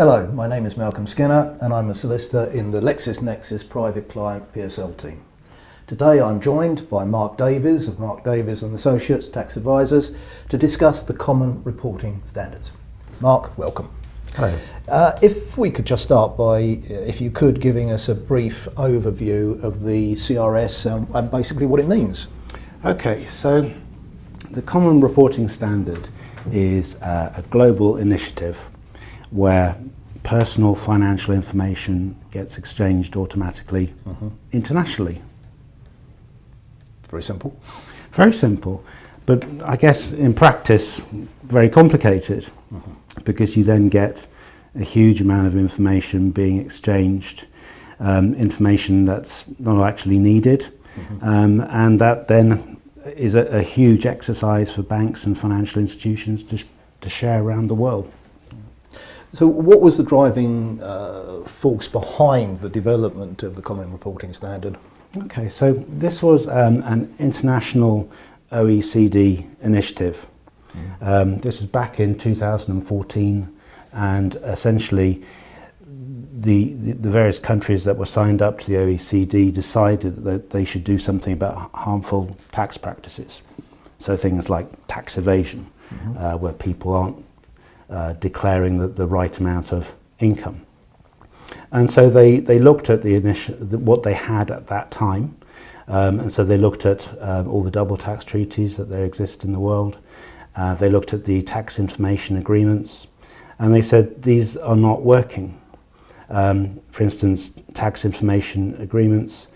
Hello, my name is Malcolm Skinner and I'm a solicitor in the LexisNexis Private Client PSL team. Today I'm joined by Mark Davies of Mark Davies Associates Tax Advisors to discuss the common reporting standards. Mark, welcome. Hello. If we could just start by, if you could, giving us a brief overview of the CRS and basically what it means. Okay, so the Common Reporting Standard is a global initiative where personal financial information gets exchanged automatically internationally. Very simple. Very simple, but I guess in practice very complicated because you then get a huge amount of information being exchanged, information that's not actually needed, and that then is a huge exercise for banks and financial institutions to share around the world. So what was the driving force behind the development of the Common Reporting Standard? Okay, so this was an international OECD initiative. This was back in 2014, and essentially the various countries that were signed up to the OECD decided that they should do something about harmful tax practices. So things like tax evasion, where people aren't declaring the right amount of income. And so they looked at what they had at that time, and so they looked at all the double tax treaties that there exist in the world. They looked at the tax information agreements, and they said these are not working. For instance, tax information agreements,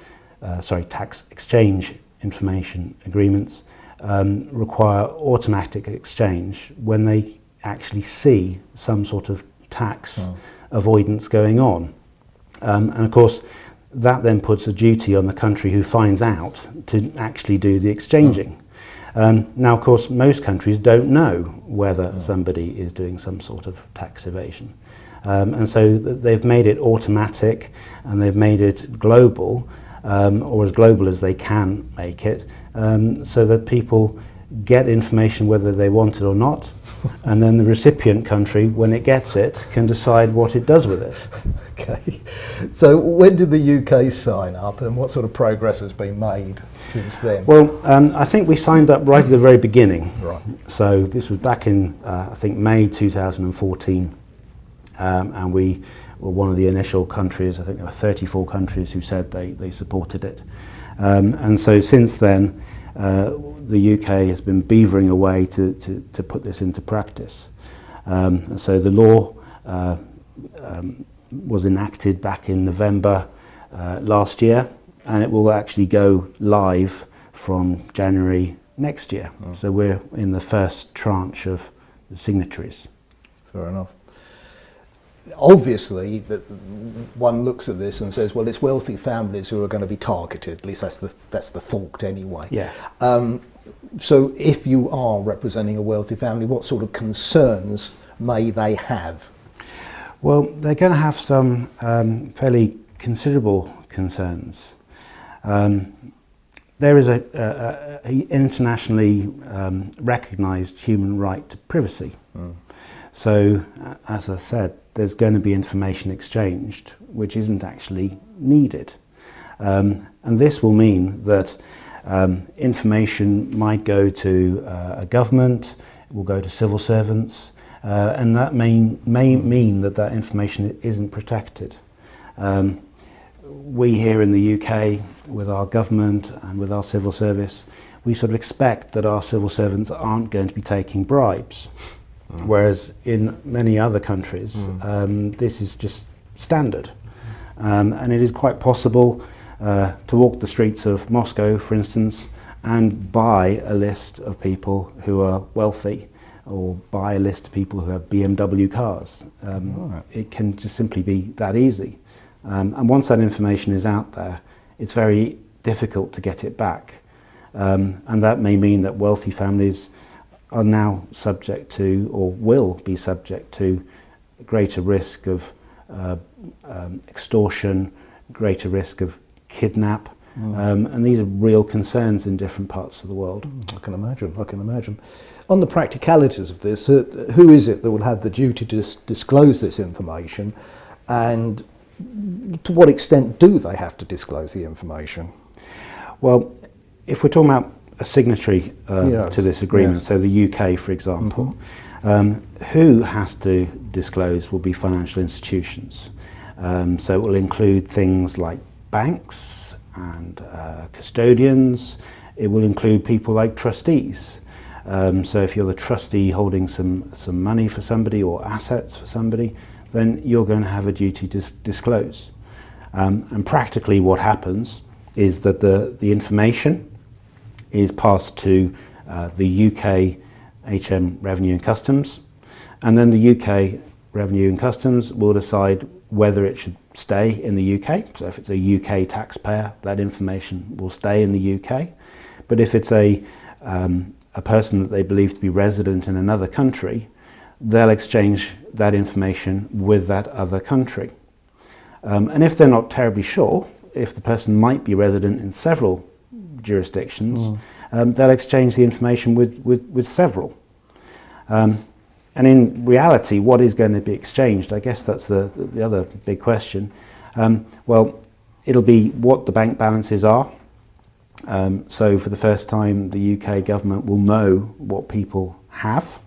tax exchange information agreements require automatic exchange when they actually see some sort of tax avoidance going on. And of course, that then puts a duty on the country who finds out to actually do the exchanging. Now, of course, most countries don't know whether somebody is doing some sort of tax evasion. And so they've made it automatic and they've made it global, or as global as they can make it, so that people get information whether they want it or not, and then the recipient country, when it gets it, can decide what it does with it. Okay, so when did the UK sign up and what sort of progress has been made since then? Well, I think we signed up right at the very beginning. Right. So this was back in, I think, May 2014, and we were one of the initial countries. I think there were 34 countries who said they supported it. And so since then, the UK has been beavering away to put this into practice. And so the law was enacted back in November last year, and it will actually go live from January next year. So we're in the first tranche of the signatories. Fair enough. Obviously, one looks at this and says, well, it's wealthy families who are going to be targeted. At least that's the thought anyway. Yeah. So if you are representing a wealthy family, what sort of concerns may they have? Well, they're going to have some fairly considerable concerns. There is a internationally recognised human right to privacy. So, as I said, there's going to be information exchanged which isn't actually needed. And this will mean that information might go to a government, it will go to civil servants, and that may mean that information isn't protected. We here in the UK, with our government and with our civil service, we sort of expect that our civil servants aren't going to be taking bribes. Whereas in many other countries, this is just standard. And it is quite possible to walk the streets of Moscow, for instance, and buy a list of people who are wealthy, or buy a list of people who have BMW cars. It can just simply be that easy. And once that information is out there, it's very difficult to get it back. And that may mean that wealthy families are now subject to, or will be subject to, greater risk of extortion, greater risk of kidnap, And these are real concerns in different parts of the world. I can imagine. On the practicalities of this, who is it that will have the duty to disclose this information, and to what extent do they have to disclose the information? Well, if we're talking about a signatory to this agreement, so the UK, for example, who has to disclose will be financial institutions. So it will include things like banks and custodians. It will include people like trustees. So if you're the trustee holding some money for somebody or assets for somebody, then you're going to have a duty to disclose. And practically what happens is that the information is passed to the UK HM Revenue and Customs, and then the UK Revenue and Customs will decide whether it should stay in the UK. So if it's a UK taxpayer, that information will stay in the UK. But if it's a person that they believe to be resident in another country, they'll exchange that information with that other country. And if they're not terribly sure, if the person might be resident in several jurisdictions, they'll exchange the information with several. And in reality, what is going to be exchanged? I guess that's the other big question. Well, it'll be what the bank balances are. So for the first time, the UK government will know what people have.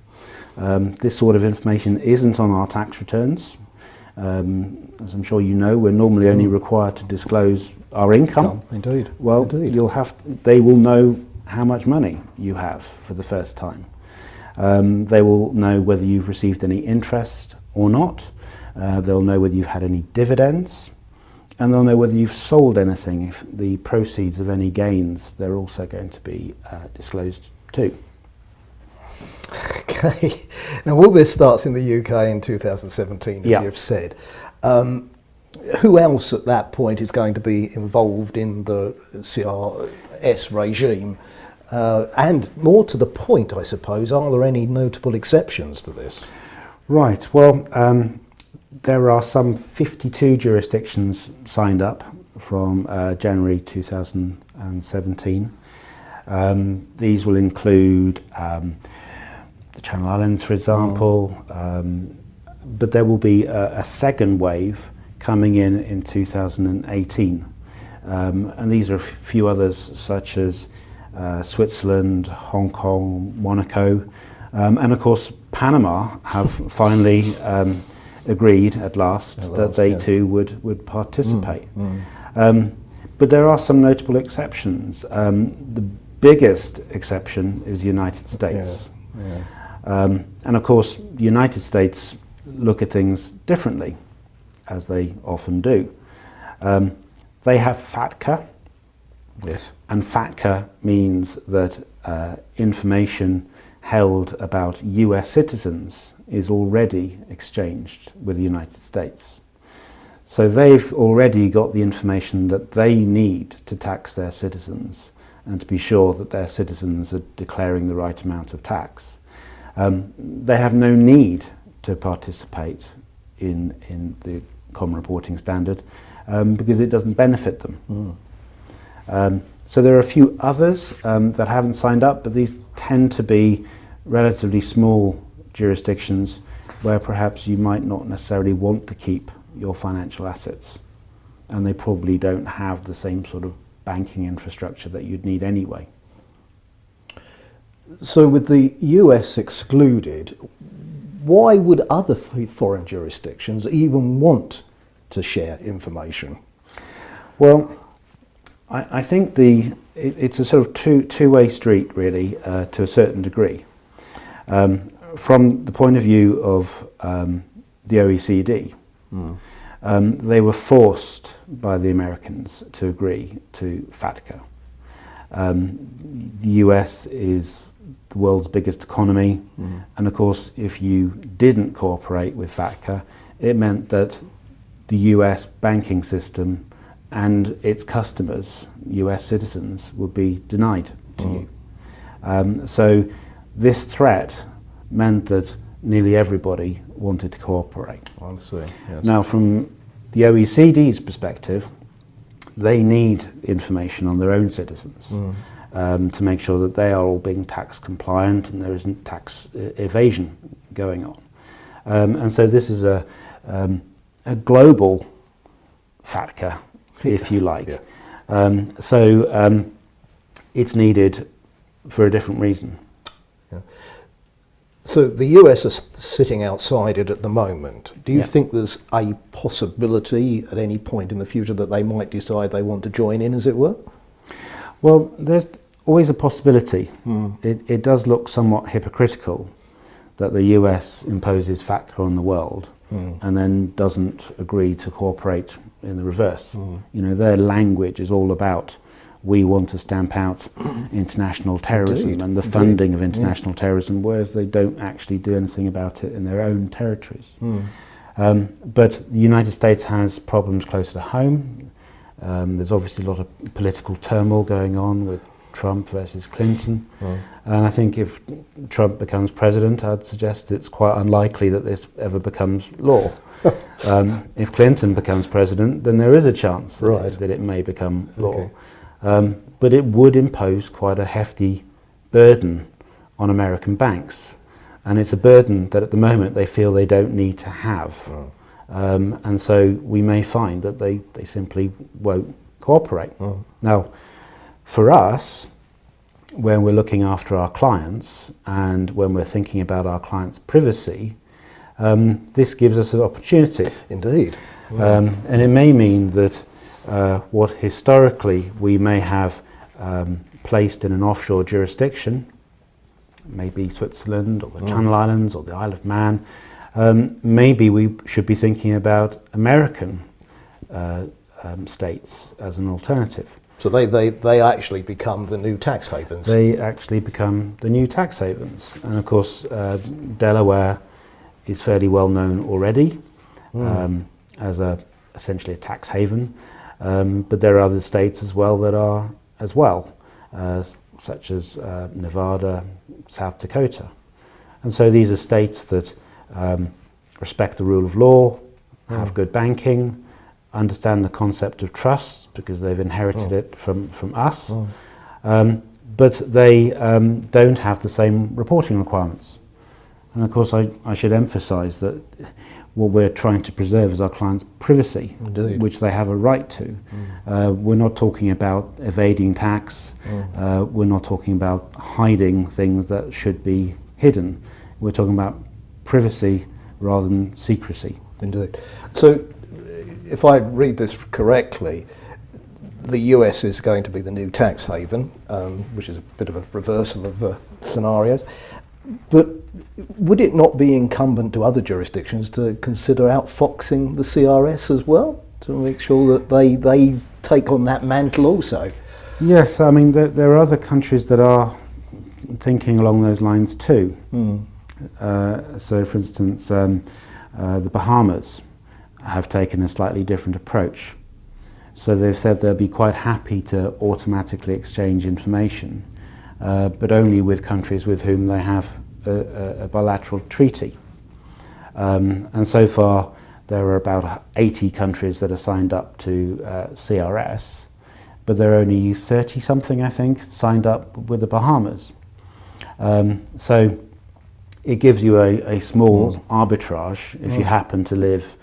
This sort of information isn't on our tax returns. As I'm sure you know, we're normally only required to disclose our income. Indeed. Well, Indeed. they will know how much money you have for the first time. They will know whether you've received any interest or not. They'll know whether you've had any dividends, and they'll know whether you've sold anything. If the proceeds of any gains, they're also going to be disclosed too. Okay. Now, all this starts in the UK in 2017, as you've said. Who else at that point is going to be involved in the CRS regime? And more to the point, I suppose, are there any notable exceptions to this? Right. Well, there are some 52 jurisdictions signed up from January 2017. These will include the Channel Islands, for example, but there will be a second wave coming in 2018. And these are a few others, such as Switzerland, Hong Kong, Monaco, and of course Panama have finally agreed at last that they too would participate. But there are some notable exceptions. The biggest exception is the United States. And of course the United States look at things differently, as they often do. They have FATCA. Yes. And FATCA means that information held about US citizens is already exchanged with the United States. So they've already got the information that they need to tax their citizens and to be sure that their citizens are declaring the right amount of tax. They have no need to participate in the Common Reporting Standard because it doesn't benefit them. So there are a few others that haven't signed up, but these tend to be relatively small jurisdictions where perhaps you might not necessarily want to keep your financial assets, and they probably don't have the same sort of banking infrastructure that you'd need anyway. So with the US excluded, why would other foreign jurisdictions even want to share information? Well, I think it's a sort of two-way street, really, to a certain degree. From the point of view of the OECD, they were forced by the Americans to agree to FATCA. The US is the world's biggest economy, and of course, if you didn't cooperate with FATCA, it meant that the US banking system and its customers, US citizens, would be denied to you. So this threat meant that nearly everybody wanted to cooperate. I see, yes. Now, from the OECD's perspective, they need information on their own citizens to make sure that they are all being tax compliant and there isn't tax evasion going on. And so this is a global FATCA, if you like. Yeah. It's needed for a different reason. Yeah. So the US is sitting outside it at the moment. Do you think there's a possibility at any point in the future that they might decide they want to join in, as it were? Well, there's always a possibility. It does look somewhat hypocritical that the US imposes FATCA on the world and then doesn't agree to cooperate in the reverse. You know, their language is all about, we want to stamp out international terrorism and the funding of international terrorism, whereas they don't actually do anything about it in their own territories. But the United States has problems closer to home. There's obviously a lot of political turmoil going on with Trump versus Clinton. And I think if Trump becomes president, I'd suggest it's quite unlikely that this ever becomes law. If Clinton becomes president, then there is a chance that it may become law. But it would impose quite a hefty burden on American banks. And it's a burden that at the moment they feel they don't need to have. And so we may find that they simply won't cooperate. Now, for us, when we're looking after our clients and when we're thinking about our clients' privacy, this gives us an opportunity. Indeed. And it may mean that what historically we may have placed in an offshore jurisdiction, maybe Switzerland or the Channel Islands or the Isle of Man, maybe we should be thinking about American states as an alternative. So they actually become the new tax havens. They actually become the new tax havens. And of course, Delaware is fairly well known already as essentially a tax haven. But there are other states as well that are as well, such as Nevada, South Dakota. And so these are states that respect the rule of law, have good banking, understand the concept of trust because they've inherited it from us, but they don't have the same reporting requirements. And of course I should emphasize that what we're trying to preserve is our clients' privacy, which they have a right to. We're not talking about evading tax, we're not talking about hiding things that should be hidden. We're talking about privacy rather than secrecy. Indeed. So if I read this correctly, the US is going to be the new tax haven, which is a bit of a reversal of the scenarios. But would it not be incumbent to other jurisdictions to consider outfoxing the CRS as well, to make sure that they take on that mantle also? Yes, I mean there are other countries that are thinking along those lines too. So for instance, the Bahamas have taken a slightly different approach. So they've said they'll be quite happy to automatically exchange information, but only with countries with whom they have a bilateral treaty. And so far there are about 80 countries that are signed up to CRS, but there are only 30 something, I think, signed up with the Bahamas. So it gives you a small arbitrage if you happen to live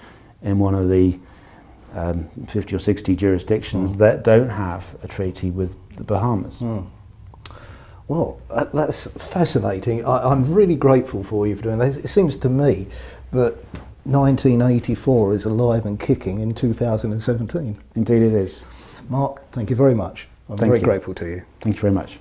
in one of the 50 or 60 jurisdictions that don't have a treaty with the Bahamas. Well, that's fascinating. I'm really grateful for you for doing that. It seems to me that 1984 is alive and kicking in 2017. Indeed it is. Mark, thank you very much. I'm very grateful to you. Thank you very much.